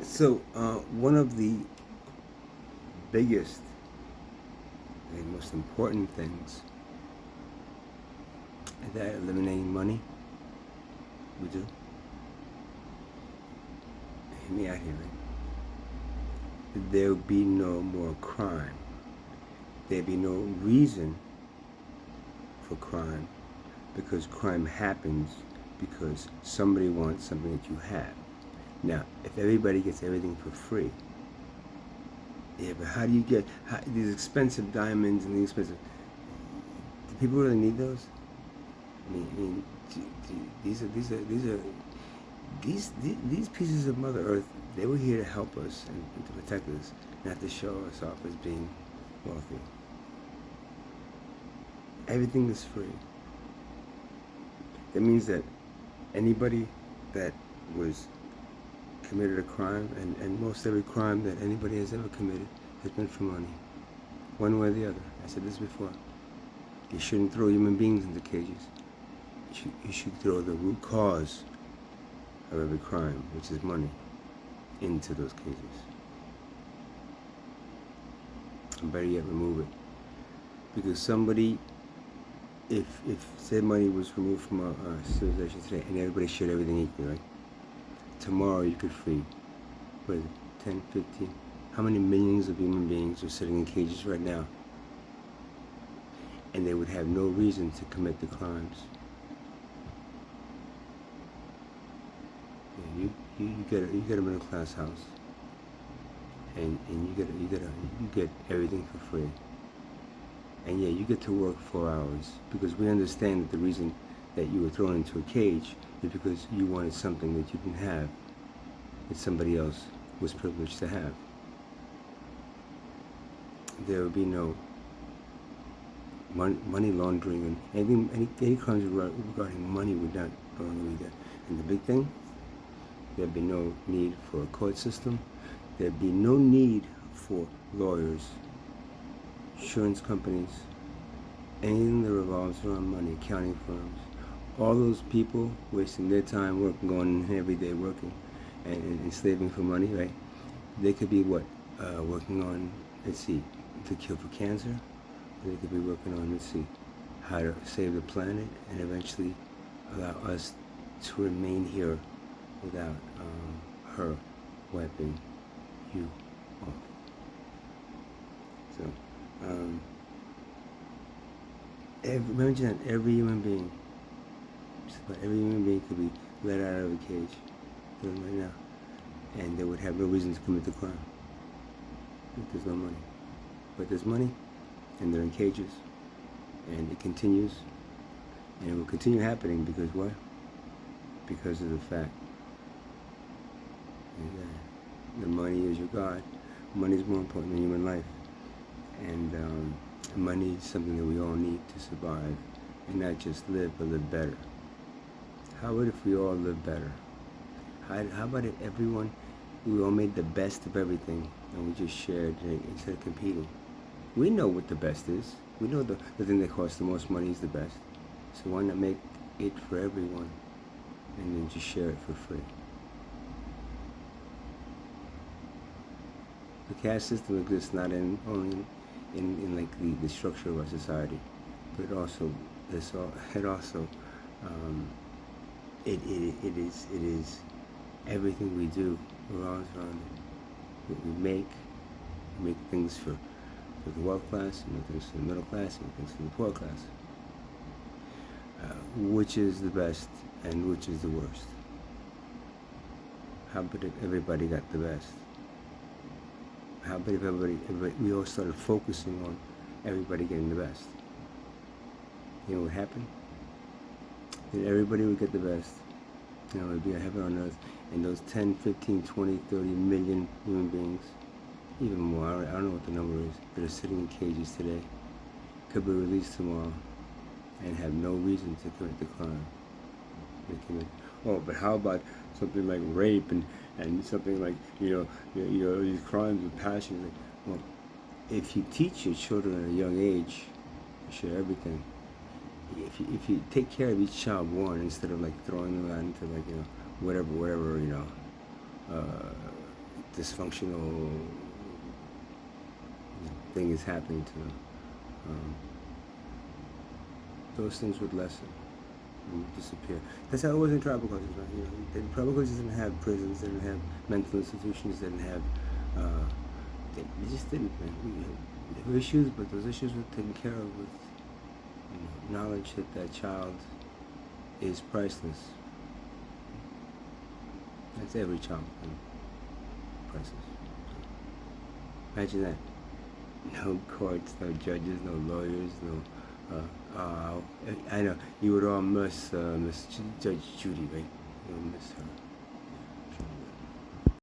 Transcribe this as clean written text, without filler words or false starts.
So, one of the biggest and most important things is that eliminating money, we do. Hear me out here, right? There will be no more crime. There'd be no reason for crime because crime happens because somebody wants something that you have. Now, if everybody gets everything for free, yeah, but how do you get these expensive diamonds and these expensive? Do people really need those? I mean, these pieces of Mother Earth. They were here to help us and to protect us, not to show us off as being wealthy. Everything is free. That means that anybody that was committed a crime, and most every crime that anybody has ever committed has been for money, one way or the other. I said this before. You shouldn't throw human beings into cages. You should throw the root cause of every crime, which is money, into those cages. And better yet, remove it. Because somebody, if said money was removed from our civilization today and everybody shared everything equally, right? Tomorrow you could free, what is it, 10, 15? How many millions of human beings are sitting in cages right now? And they would have no reason to commit the crimes. Yeah, you get a middle class house, and you get everything for free. And yeah, you get to work 4 hours because we understand that the reason that you were thrown into a cage is because you wanted something that you didn't have, that somebody else was privileged to have. There would be no money laundering and any crimes regarding money would not belong to that. And the big thing, there'd be no need for a court system. There'd be no need for lawyers, insurance companies, anything that revolves around money, accounting firms. All those people wasting their time working, going in every day working and slaving for money, right? They could be what? Working on, let's see, the cure for cancer. They could be working on, let's see, how to save the planet and eventually allow us to remain here without her wiping you off. So, imagine that every human being, just about every human being could be let out of a cage right now, and they would have no reason to commit the crime if there's no money. But there's money, and they're in cages, and it continues, and it will continue happening because what? Because of the fact that the money is your God. Money is more important than human life, and money is something that we all need to survive, and not just live, but live better. How about if we all live better? How about if everyone, we all made the best of everything, and we just shared instead of competing? We know what the best is. We know the thing that costs the most money is the best. So why not make it for everyone and then just share it for free? The caste system exists not only in like the structure of our society, but it also it is everything we do revolves around it. What we make things for the wealth class, we make things for the middle class, we make things for the poor class. Which is the best and which is the worst? How about if everybody got the best? How about if everybody we all started focusing on everybody getting the best? You know what happened? That everybody would get the best. You know, it'd be a heaven on earth. And those 10, 15, 20, 30 million human beings, even more, I don't know what the number is, that are sitting in cages today, could be released tomorrow and have no reason to commit the crime. Oh, but how about something like rape and something like, these crimes of passion? Like, well, if you teach your children at a young age, you share everything. If you take care of each child born instead of like throwing them out into like, whatever, dysfunctional thing is happening to them, those things would lessen, would disappear. That's how it was in tribal cultures, right? You know, the tribal cultures didn't have prisons, they didn't have mental institutions, they didn't have, they just didn't, man. There were issues, but those issues were taken care of with, you know, knowledge that that child is priceless. That's every child, priceless. Imagine that. No courts, no judges, no lawyers, no. I know you would all miss Judge Judy, right? You'll miss her.